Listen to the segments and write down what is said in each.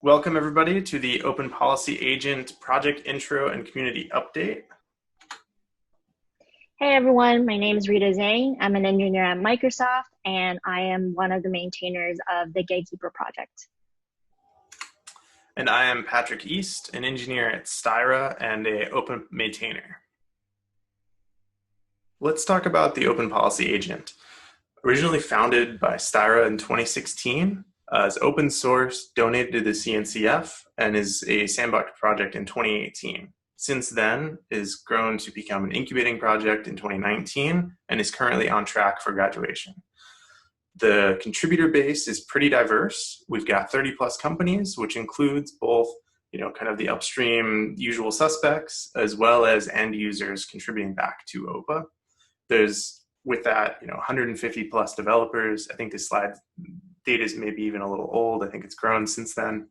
Welcome everybody to the Open Policy Agent project intro and community update. Hey everyone, my name is Rita Zhang. I'm an engineer at Microsoft and I am one of the maintainers of the Gatekeeper project. And I am Patrick East, an engineer at Styra and an open maintainer. Let's talk about the Open Policy Agent. Originally founded by Styra in 2016, is open source, donated to the CNCF, and is a sandbox project in 2018. Since then, is grown to become an incubating project in 2019 and is currently on track for graduation. The contributor base is pretty diverse. We've got 30 plus companies, which includes both, kind of the upstream usual suspects, as well as end users contributing back to OPA. There's, with that, 150 plus developers. I think this slide data is maybe even a little old. I think it's grown since then.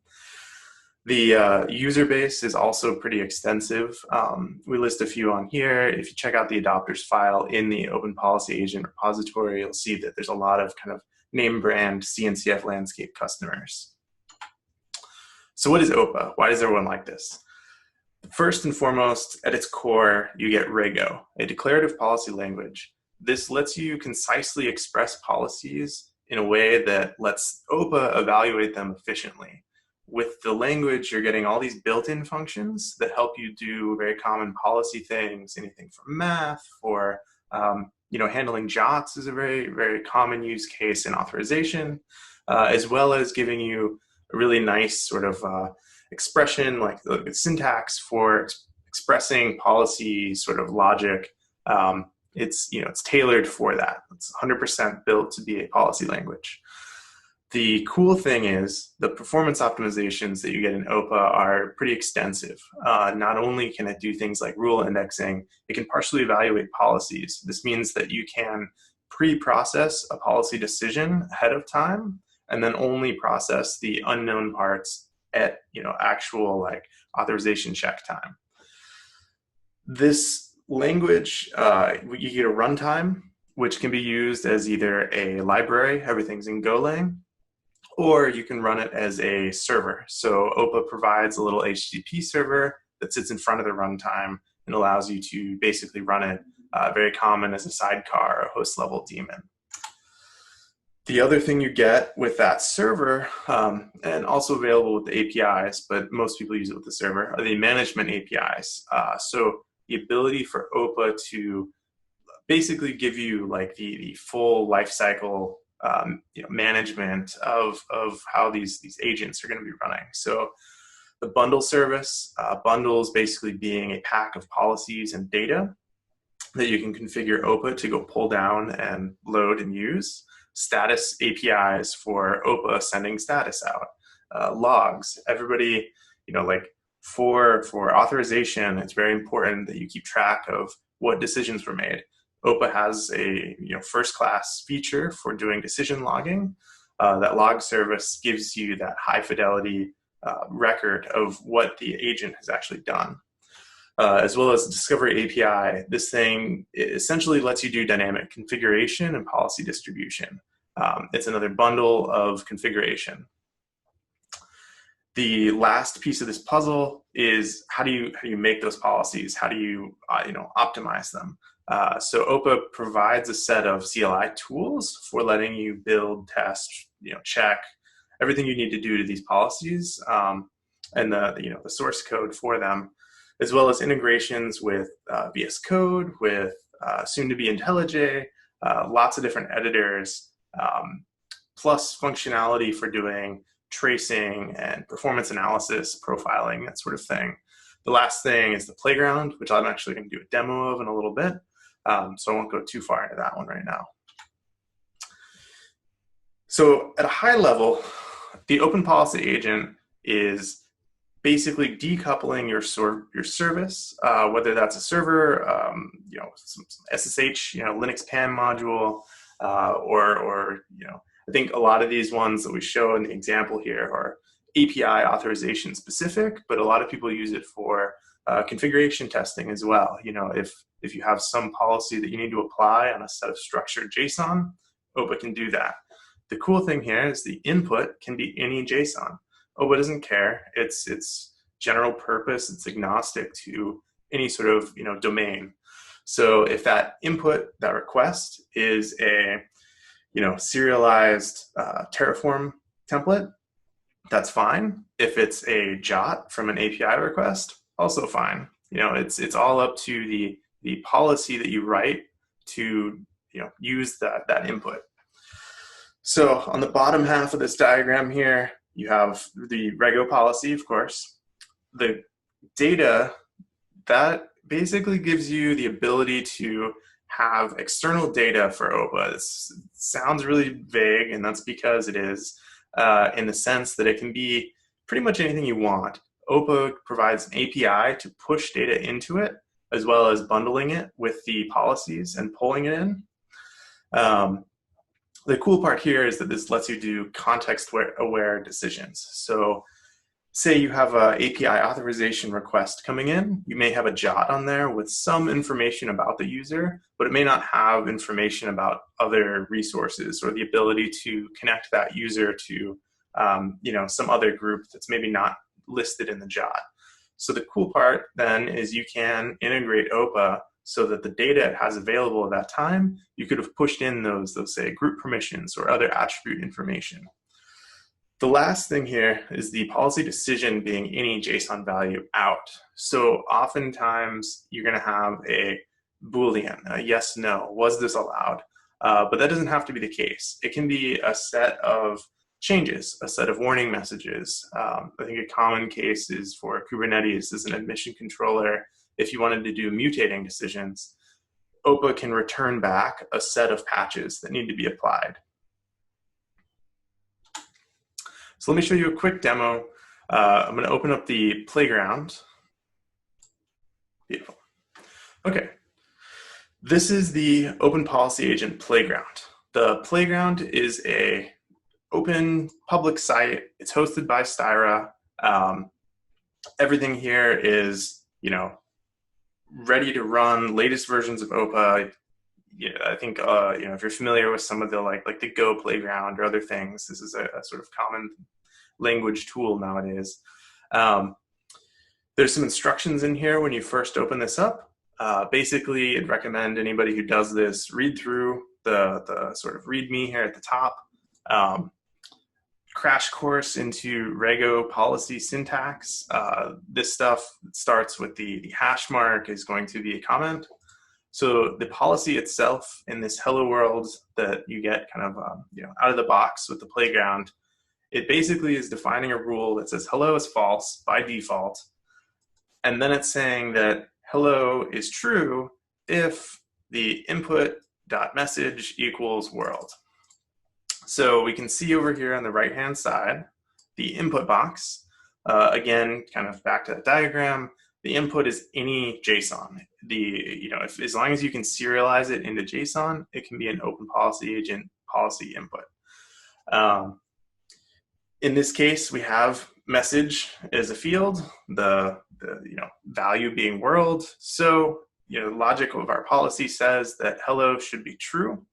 The user base is also pretty extensive. We list a few on here. If you check out the adopters file in the Open Policy Agent repository, you'll see that there's a lot of kind of name brand CNCF landscape customers. So what is OPA? Why does everyone like this? First and foremost, at its core, you get REGO, a declarative policy language. This lets you concisely express policies in a way that lets OPA evaluate them efficiently. With the language, you're getting all these built-in functions that help you do very common policy things, anything from math, for handling JOTs is a very, very common use case in authorization, as well as giving you a really nice sort of expression, like the syntax for expressing policy sort of logic. It's tailored for that. It's 100% built to be a policy language. The cool thing is the performance optimizations that you get in OPA are pretty extensive. Not only can it do things like rule indexing, it can partially evaluate policies. This means that you can pre-process a policy decision ahead of time and then only process the unknown parts at actual like authorization check time. This language, you get a runtime, which can be used as either a library, everything's in Golang, or you can run it as a server. So OPA provides a little HTTP server that sits in front of the runtime and allows you to basically run it very common as a sidecar or host level daemon. The other thing you get with that server, and also available with the APIs, but most people use it with the server, are the management APIs. So the ability for OPA to basically give you like the full life cycle management of how these agents are going to be running. So the bundle service, bundles basically being a pack of policies and data that you can configure OPA to go pull down and load and use. Status APIs for OPA sending status out. Logs, everybody, for authorization, it's very important that you keep track of what decisions were made. OPA has a first-class feature for doing decision logging. That log service gives you that high-fidelity record of what the agent has actually done. As well as Discovery API, this thing essentially lets you do dynamic configuration and policy distribution. It's another bundle of configuration. The last piece of this puzzle is how do you make those policies? How do you optimize them? So OPA provides a set of CLI tools for letting you build, test, check everything you need to do to these policies, and the source code for them, as well as integrations with VS Code, with soon to be IntelliJ, lots of different editors, plus functionality for doing tracing and performance analysis, profiling, that sort of thing. The last thing is the playground, which I'm actually going to do a demo of in a little bit. So I won't go too far into that one right now. So at a high level, the Open Policy Agent is basically decoupling your service, whether that's a server, some SSH, Linux PAM module, or I think a lot of these ones that we show in the example here are API authorization specific, but a lot of people use it for configuration testing as well. If you have some policy that you need to apply on a set of structured JSON, OPA can do that. The cool thing here is the input can be any JSON. OPA doesn't care. It's general purpose. It's agnostic to any sort of domain. So if that input, that request is a serialized Terraform template, that's fine. If it's a jot from an API request, also fine. It's all up to the policy that you write to use that input. So on the bottom half of this diagram here, you have the Rego policy, of course. The data, that basically gives you the ability to have external data for OPA. This sounds really vague, and that's because it is, in the sense that it can be pretty much anything you want. OPA provides an API to push data into it, as well as bundling it with the policies and pulling it in. The cool part here is that this lets you do context-aware decisions. So say you have an API authorization request coming in, you may have a jot on there with some information about the user, but it may not have information about other resources or the ability to connect that user to some other group that's maybe not listed in the jot. So the cool part then is you can integrate OPA so that the data it has available at that time, you could have pushed in those say group permissions or other attribute information. The last thing here is the policy decision being any JSON value out. So oftentimes you're going to have a Boolean, a yes, no, was this allowed? But that doesn't have to be the case. It can be a set of changes, a set of warning messages. I think a common case is for Kubernetes as an admission controller. If you wanted to do mutating decisions, OPA can return back a set of patches that need to be applied. So let me show you a quick demo. I'm going to open up the playground. Beautiful. Okay. This is the Open Policy Agent playground. The playground is a open public site. It's hosted by Styra. Everything here is, ready to run latest versions of OPA. I think if you're familiar with some of the like the Go playground or other things, this is a sort of common language tool nowadays. There's some instructions in here when you first open this up. Basically, I'd recommend anybody who does this read through the sort of README here at the top. Crash course into Rego policy syntax. This stuff starts with the hash mark is going to be a comment. So the policy itself in this hello world that you get kind of out of the box with the playground, it basically is defining a rule that says hello is false by default, and then it's saying that hello is true if the input.message equals world. So we can see over here on the right-hand side, the input box. Again, kind of back to that diagram, the input is any JSON. As long as you can serialize it into JSON, it can be an Open Policy Agent policy input. In this case, we have message as a field, the value being world. So the logic of our policy says that hello should be true.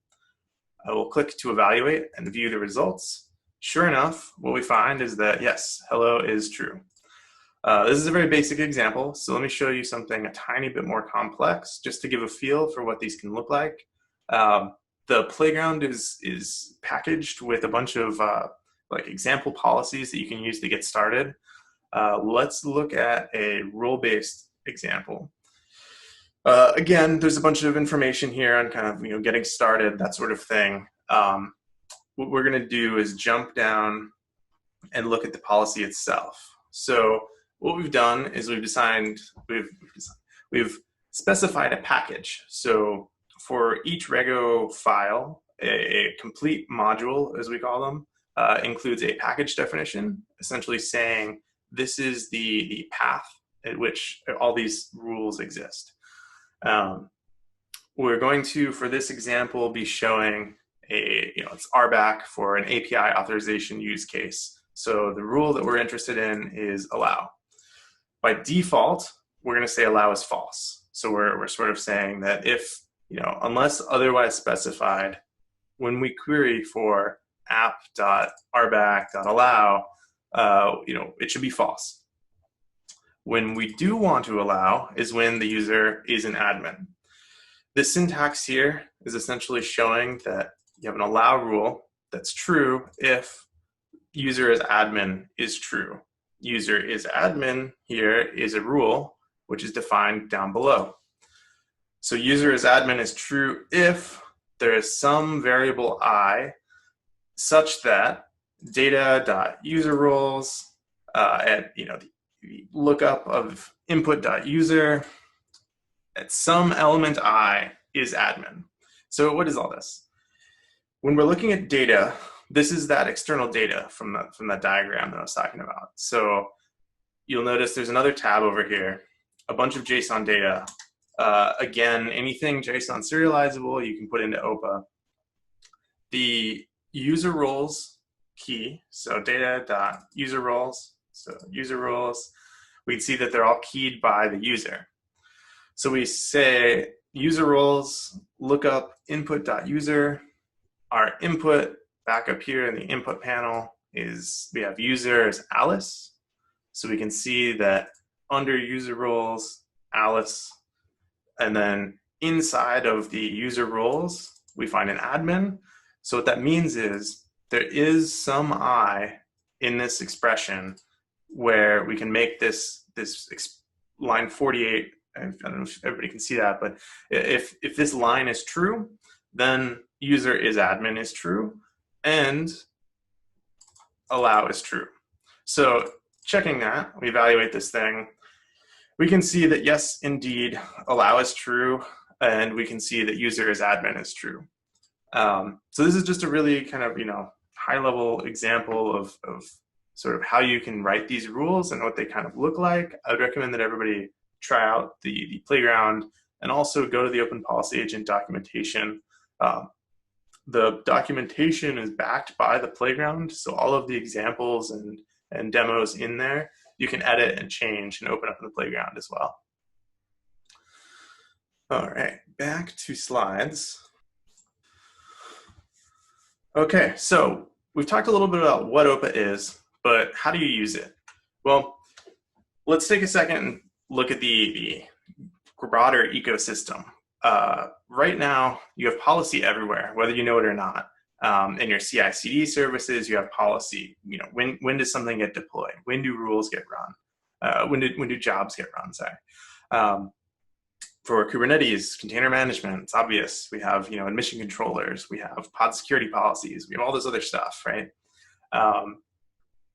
I will click to evaluate and view the results. Sure enough, what we find is that yes, hello is true. This is a very basic example, so let me show you something a tiny bit more complex just to give a feel for what these can look like. The playground is packaged with a bunch of example policies that you can use to get started. Let's look at a role-based example. Again, there's a bunch of information here on kind of getting started, that sort of thing. What we're going to do is jump down and look at the policy itself. So what we've done is we've specified a package. So for each Rego file, a complete module, as we call them, includes a package definition, essentially saying this is the path at which all these rules exist. We're going to, for this example, be showing it's RBAC for an API authorization use case. So the rule that we're interested in is allow. By default, we're going to say allow is false. So we're sort of saying that if, unless otherwise specified, when we query for app.rbac.allow, it should be false. When we do want to allow is when the user is an admin. This syntax here is essentially showing that you have an allow rule that's true if user is admin is true. User is admin here is a rule which is defined down below. So user is admin is true if there is some variable I such that data.user roles at the lookup of input.user at some element I is admin. So what is all this? When we're looking at data, this is that external data from that diagram that I was talking about. So you'll notice there's another tab over here, a bunch of JSON data. Again, anything JSON serializable you can put into OPA. The user roles key, so data.user roles, so user roles, we can see that they're all keyed by the user. So we say user roles, lookup input.user. Our input back up here in the input panel is we have user as Alice. So we can see that under user roles, Alice, and then inside of the user roles, we find an admin. So what that means is there is some I in this expression where we can make this line 48, I don't know if everybody can see that, but if this line is true, then user is admin is true, and allow is true. So checking that, we evaluate this thing. We can see that yes, indeed, allow is true, and we can see that user is admin is true. So this is just a really kind of high-level example of sort of how you can write these rules and what they kind of look like. I would recommend that everybody try out the playground and also go to the Open Policy Agent documentation. The documentation is backed by the playground, so all of the examples and demos in there, you can edit and change and open up in the playground as well. All right, back to slides. Okay, so we've talked a little bit about what OPA is, but how do you use it? Well, let's take a second and look at the broader ecosystem. Right now, you have policy everywhere, whether you know it or not. In your CI/CD services, you have policy. When does something get deployed? When do rules get run? When do jobs get run? Sorry. For Kubernetes, container management, it's obvious. We have admission controllers. We have pod security policies. We have all this other stuff, right?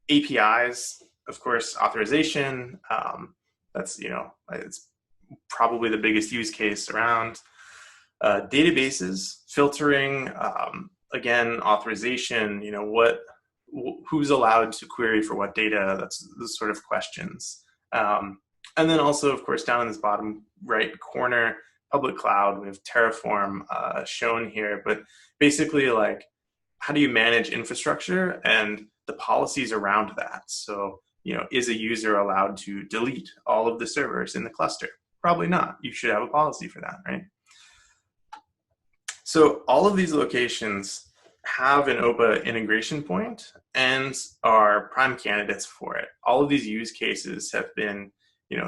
APIs, of course, authorization. That's it's probably the biggest use case around. Databases, filtering, again, authorization, who's allowed to query for what data, that's those sort of questions. And then also, of course, down in this bottom right corner, public cloud, we have Terraform shown here, but basically how do you manage infrastructure and the policies around that? So, is a user allowed to delete all of the servers in the cluster? Probably not. You should have a policy for that, right? So all of these locations have an OPA integration point and are prime candidates for it. All of these use cases have been,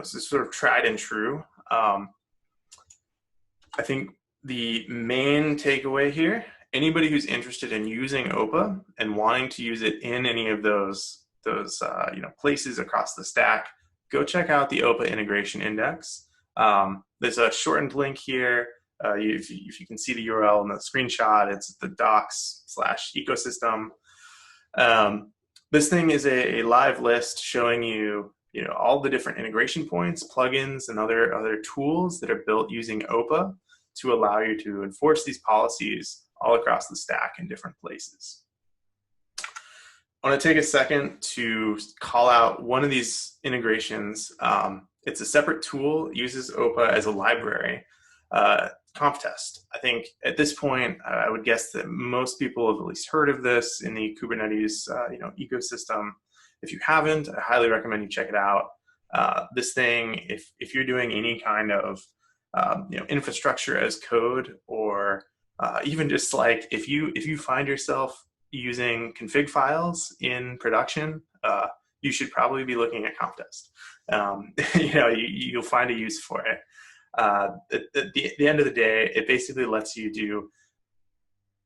sort of tried and true. I think the main takeaway here, anybody who's interested in using OPA and wanting to use it in any of those places across the stack, go check out the OPA integration index. There's a shortened link here. If you can see the URL in the screenshot, it's the docs/ecosystem. This thing is a live list showing you, all the different integration points, plugins, and other tools that are built using OPA to allow you to enforce these policies all across the stack in different places. I want to take a second to call out one of these integrations. It's a separate tool. It uses OPA as a library. Conftest. I think at this point, I would guess that most people have at least heard of this in the Kubernetes ecosystem. If you haven't, I highly recommend you check it out. This thing, if you're doing any kind of infrastructure as code, or even just if you find yourself using config files in production, you should probably be looking at conftest. You'll find a use for it. At the end of the day, it basically lets you do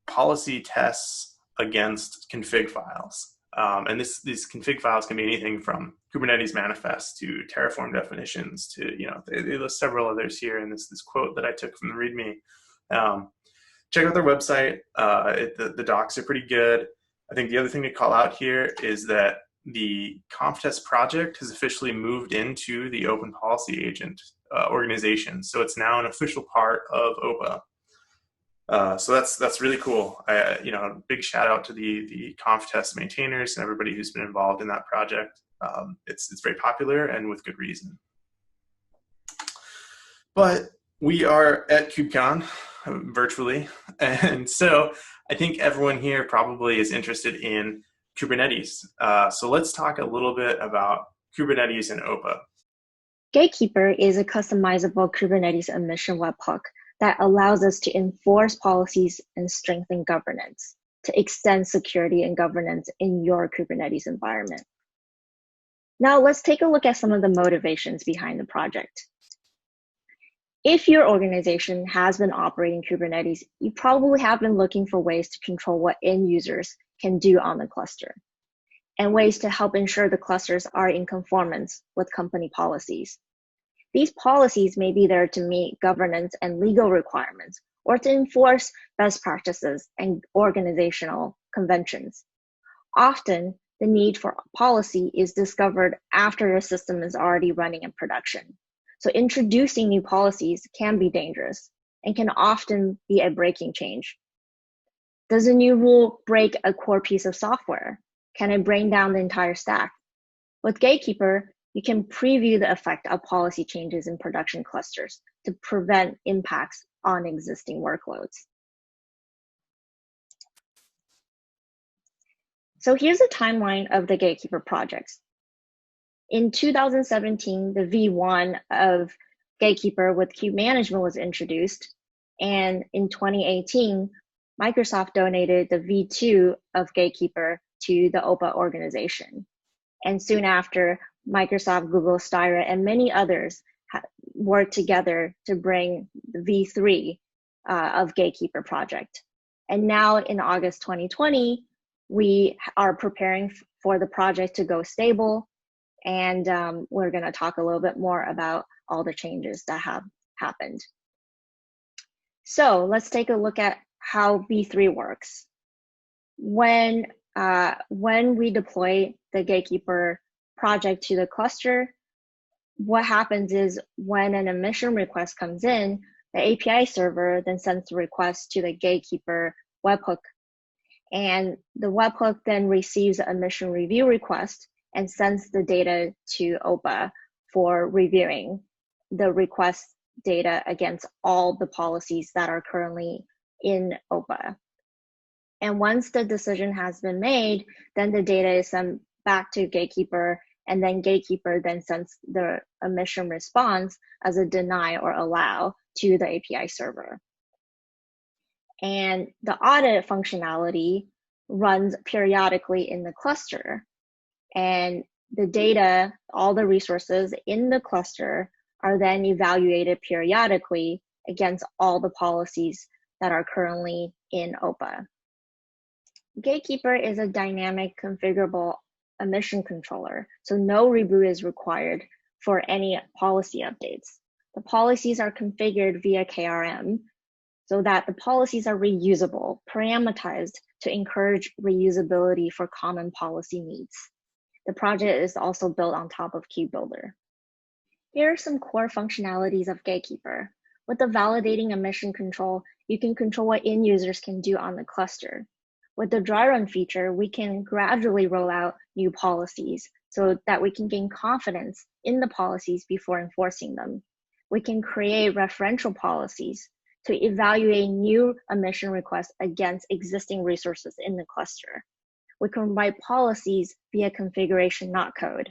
policy tests against config files. And these config files can be anything from Kubernetes manifest to Terraform definitions to, there's several others here in this quote that I took from the README. Check out their website. The docs are pretty good. I think the other thing to call out here is that the conftest project has officially moved into the Open Policy Agent organization. So it's now an official part of OPA. So that's really cool. Big shout out to the conftest maintainers and everybody who's been involved in that project. It's very popular and with good reason. But we are at KubeCon virtually, and so I think everyone here probably is interested in Kubernetes. So let's talk a little bit about Kubernetes and OPA. Gatekeeper is a customizable Kubernetes admission webhook that allows us to enforce policies and strengthen governance to extend security and governance in your Kubernetes environment. Now let's take a look at some of the motivations behind the project. If your organization has been operating Kubernetes, you probably have been looking for ways to control what end users can do on the cluster and ways to help ensure the clusters are in conformance with company policies. These policies may be there to meet governance and legal requirements or to enforce best practices and organizational conventions. Often, the need for policy is discovered after a system is already running in production. So introducing new policies can be dangerous and can often be a breaking change. Does a new rule break a core piece of software? Can it bring down the entire stack? With Gatekeeper, you can preview the effect of policy changes in production clusters to prevent impacts on existing workloads. So here's a timeline of the Gatekeeper projects. In 2017, the V1 of Gatekeeper with Kube Management was introduced, and in 2018, Microsoft donated the V2 of Gatekeeper to the OPA organization. And soon after, Microsoft, Google, Styra, and many others worked together to bring the V3 of Gatekeeper project. And now in August 2020, we are preparing for the project to go stable. And we're going to talk a little bit more about all the changes that have happened. So let's take a look at how V3 works. When we deploy the Gatekeeper project to the cluster, what happens is when an admission request comes in, the API server then sends the request to the Gatekeeper webhook. And the webhook then receives the admission review request and sends the data to OPA for reviewing the request data against all the policies that are currently in OPA. And once the decision has been made, then the data is sent back to Gatekeeper, and then Gatekeeper then sends the admission response as a deny or allow to the API server. And the audit functionality runs periodically in the cluster. And the data, all the resources in the cluster are then evaluated periodically against all the policies that are currently in OPA. Gatekeeper is a dynamic configurable admission controller, so no reboot is required for any policy updates. The policies are configured via KRM so that the policies are reusable, parameterized to encourage reusability for common policy needs. The project is also built on top of KubeBuilder. Here are some core functionalities of Gatekeeper. With the validating admission control, you can control what end users can do on the cluster. With the dry run feature, we can gradually roll out new policies so that we can gain confidence in the policies before enforcing them. We can create referential policies to evaluate new admission requests against existing resources in the cluster. We can write policies via configuration, not code.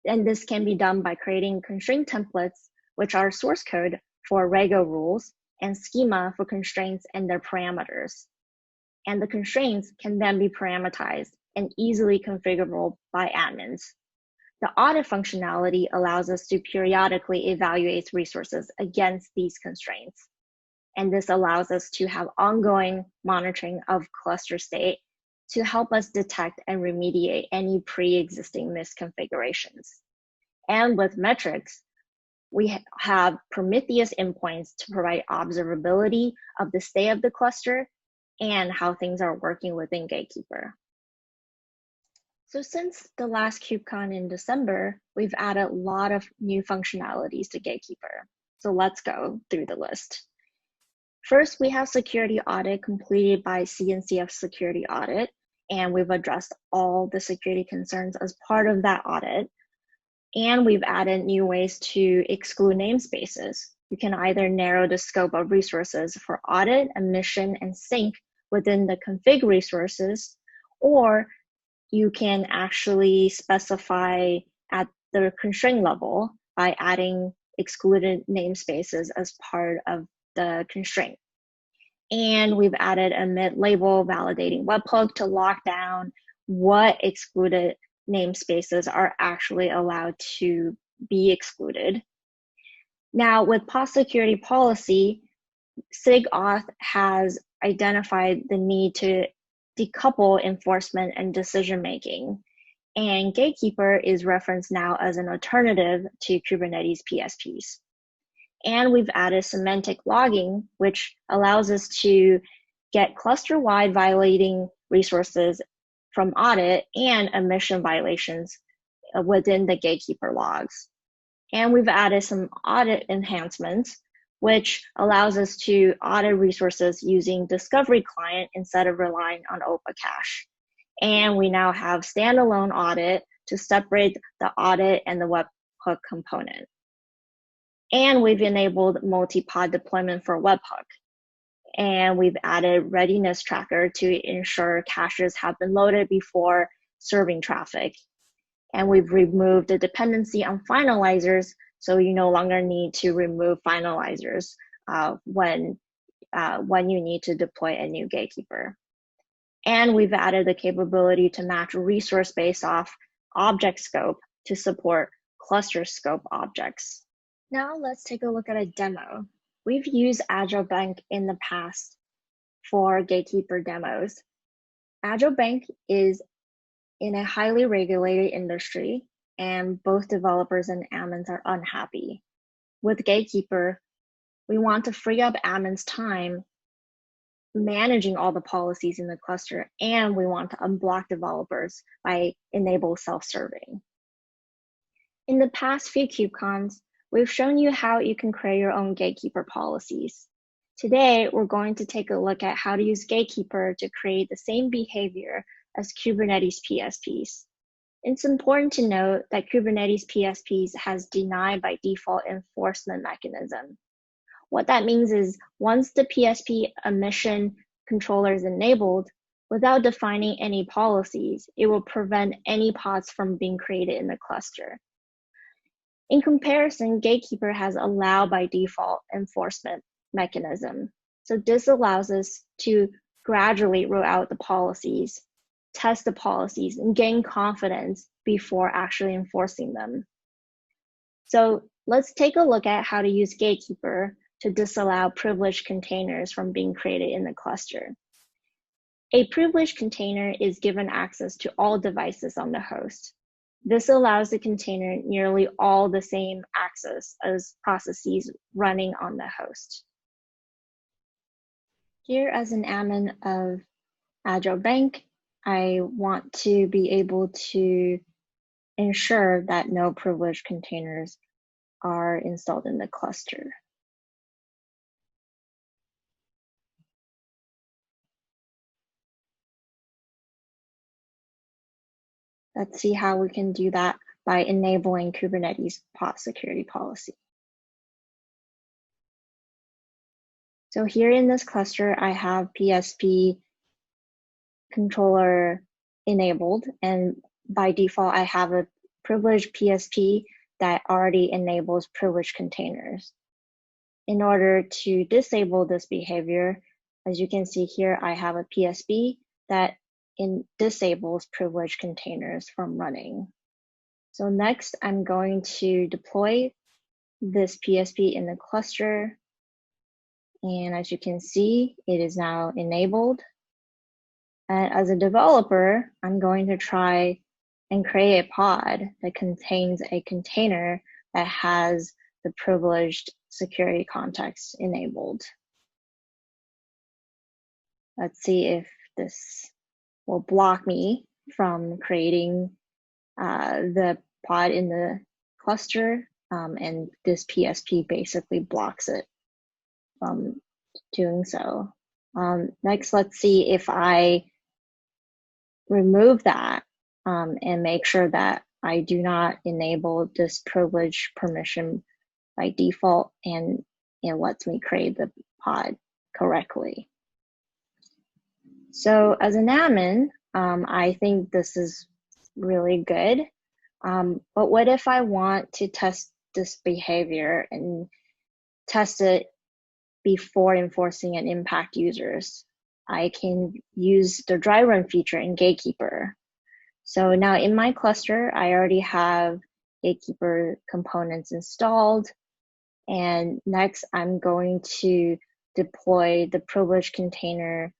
And this can be done by creating constraint templates, which are source code for Rego rules, and schema for constraints and their parameters. And the constraints can then be parameterized and easily configurable by admins. The audit functionality allows us to periodically evaluate resources against these constraints. And this allows us to have ongoing monitoring of cluster state to help us detect and remediate any pre-existing misconfigurations. And with metrics, we have Prometheus endpoints to provide observability of the state of the cluster and how things are working within Gatekeeper. So since the last KubeCon in December, we've added a lot of new functionalities to Gatekeeper. So let's go through the list. First, we have security audit completed by CNCF security audit, and we've addressed all the security concerns as part of that audit. And we've added new ways to exclude namespaces. You can either narrow the scope of resources for audit, admission, and sync within the config resources, or you can actually specify at the constraint level by adding excluded namespaces as part of the constraint. And we've added a mid-label validating webhook to lock down what excluded namespaces are actually allowed to be excluded. Now, with POS security policy, SIG-Auth has identified the need to decouple enforcement and decision-making, and Gatekeeper is referenced now as an alternative to Kubernetes PSPs. And we've added semantic logging, which allows us to get cluster-wide violating resources from audit and admission violations within the Gatekeeper logs. And we've added some audit enhancements, which allows us to audit resources using Discovery Client instead of relying on OPA cache. And we now have standalone audit to separate the audit and the webhook component. And we've enabled multi-pod deployment for webhook. And we've added readiness tracker to ensure caches have been loaded before serving traffic. And we've removed the dependency on finalizers, so you no longer need to remove finalizers when you need to deploy a new Gatekeeper. And we've added the capability to match resource based off object scope to support cluster scope objects. Now let's take a look at a demo. We've used AgileBank in the past for Gatekeeper demos. AgileBank is in a highly regulated industry, and both developers and admins are unhappy. With Gatekeeper, we want to free up admins' time managing all the policies in the cluster, and we want to unblock developers by enable self-serving. In the past few KubeCons, we've shown you how you can create your own Gatekeeper policies. Today, we're going to take a look at how to use Gatekeeper to create the same behavior as Kubernetes PSPs. It's important to note that Kubernetes PSPs has deny by default enforcement mechanism. What that means is once the PSP admission controller is enabled, without defining any policies, it will prevent any pods from being created in the cluster. In comparison, Gatekeeper has allow by default enforcement mechanism. So this allows us to gradually roll out the policies, test the policies, and gain confidence before actually enforcing them. So let's take a look at how to use Gatekeeper to disallow privileged containers from being created in the cluster. A privileged container is given access to all devices on the host. This allows the container nearly all the same access as processes running on the host. Here, as an admin of AgileBank, I want to be able to ensure that no privileged containers are installed in the cluster. Let's see how we can do that by enabling Kubernetes POS security policy. So here in this cluster, I have PSP controller enabled, and by default, I have a privileged PSP that already enables privileged containers. In order to disable this behavior, as you can see here, I have a PSP that disables privileged containers from running. So next, I'm going to deploy this PSP in the cluster. And as you can see, it is now enabled. And as a developer, I'm going to try and create a pod that contains a container that has the privileged security context enabled. Let's see if this will block me from creating the pod in the cluster, and this PSP basically blocks it from doing so. Next, let's see if I remove that and make sure that I do not enable this privilege permission by default, and it lets me create the pod correctly. So as an admin, I think this is really good. But what if I want to test this behavior and test it before enforcing and impact users? I can use the dry run feature in Gatekeeper. So now in my cluster, I already have Gatekeeper components installed. And next, I'm going to deploy the privilege container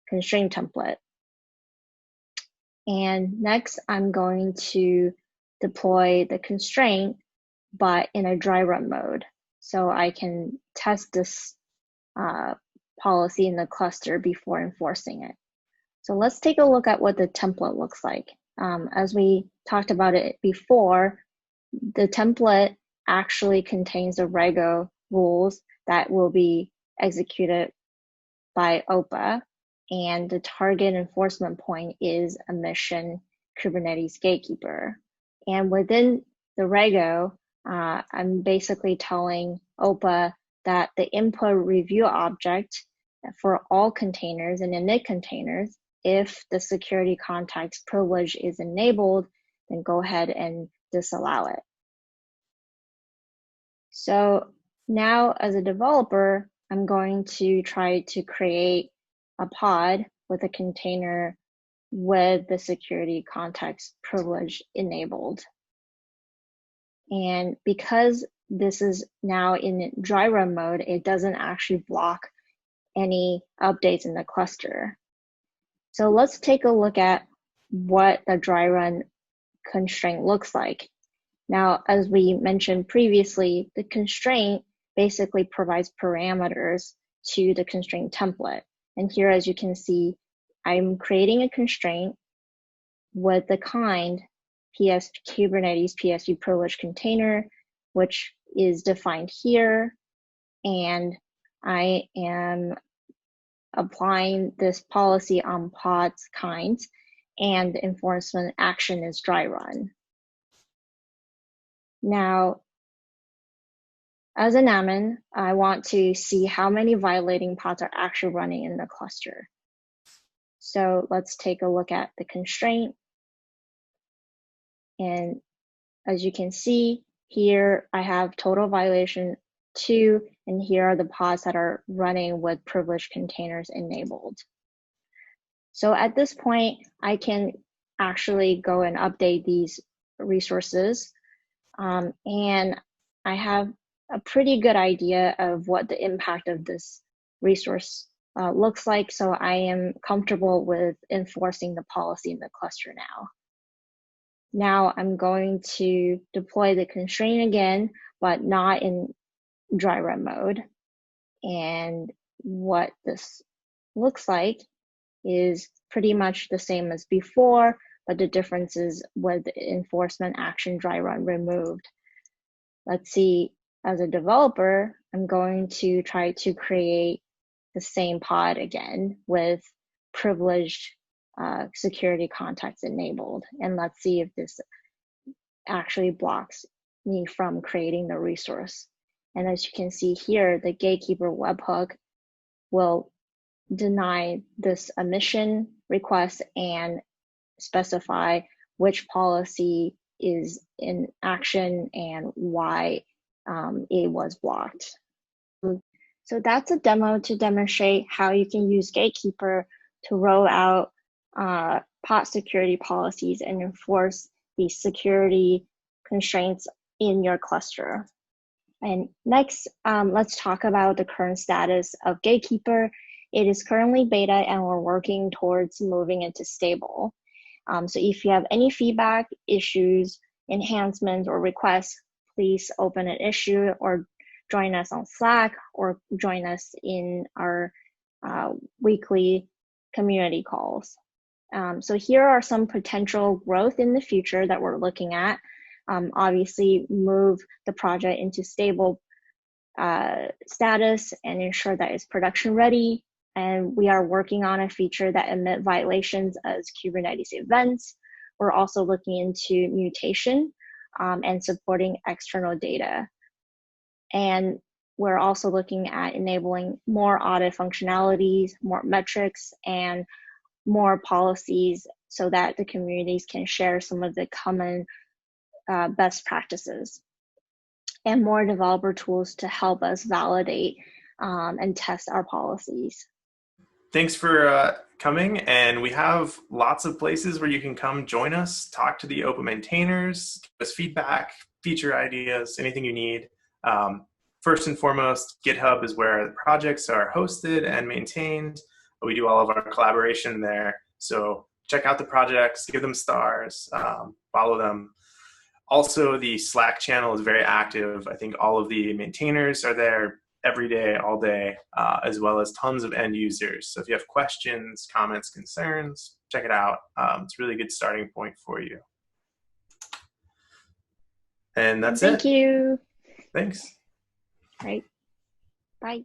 constraint template. And next, I'm going to deploy the constraint, but in a dry run mode. So I can test this policy in the cluster before enforcing it. So let's take a look at what the template looks like. As we talked about it before, the template actually contains the Rego rules that will be executed by OPA, and the target enforcement point is a mission Kubernetes Gatekeeper. And within the Rego, I'm basically telling OPA that the input review object for all containers and init containers, if the security context privilege is enabled, then go ahead and disallow it. So now as a developer, I'm going to try to create a pod with a container with the security context privilege enabled. And because this is now in dry run mode, it doesn't actually block any updates in the cluster. So let's take a look at what the dry run constraint looks like. Now, as we mentioned previously, the constraint basically provides parameters to the constraint template. And here, as you can see, I'm creating a constraint with the kind Kubernetes PSP privilege container, which is defined here. And I am applying this policy on pods kinds, and the enforcement action is dry run. Now, as an admin, I want to see how many violating pods are actually running in the cluster. So let's take a look at the constraint. And as you can see here, I have total violation 2, and here are the pods that are running with privileged containers enabled. So at this point, I can actually go and update these resources. And I have a pretty good idea of what the impact of this resource looks like. So I am comfortable with enforcing the policy in the cluster now. Now I'm going to deploy the constraint again, but not in dry run mode. And what this looks like is pretty much the same as before, but the difference is with enforcement action dry run removed. Let's see, as a developer, I'm going to try to create the same pod again with privileged security context enabled. And let's see if this actually blocks me from creating the resource. And as you can see here, the Gatekeeper webhook will deny this emission request and specify which policy is in action and why it was blocked. So that's a demo to demonstrate how you can use Gatekeeper to roll out pod security policies and enforce the security constraints in your cluster. And next, let's talk about the current status of Gatekeeper. It is currently beta and we're working towards moving into stable. So if you have any feedback, issues, enhancements, or requests, please open an issue or join us on Slack or join us in our weekly community calls. So here are some potential growth in the future that we're looking at. Obviously, move the project into stable status and ensure that it's production ready. And we are working on a feature that emit violations as Kubernetes events. We're also looking into mutation and supporting external data. And we're also looking at enabling more audit functionalities, more metrics, and more policies so that the communities can share some of the common best practices, and more developer tools to help us validate and test our policies. Thanks for coming, and we have lots of places where you can come join us, talk to the OPA maintainers, give us feedback, feature ideas, anything you need. First and foremost, GitHub is where the projects are hosted and maintained. We do all of our collaboration there, so check out the projects, give them stars, follow them. Also, the Slack channel is very active. I think all of the maintainers are there every day, all day, as well as tons of end users. So if you have questions, comments, concerns, check it out. It's a really good starting point for you. And that's it. Thank you. Thanks. All right. Bye.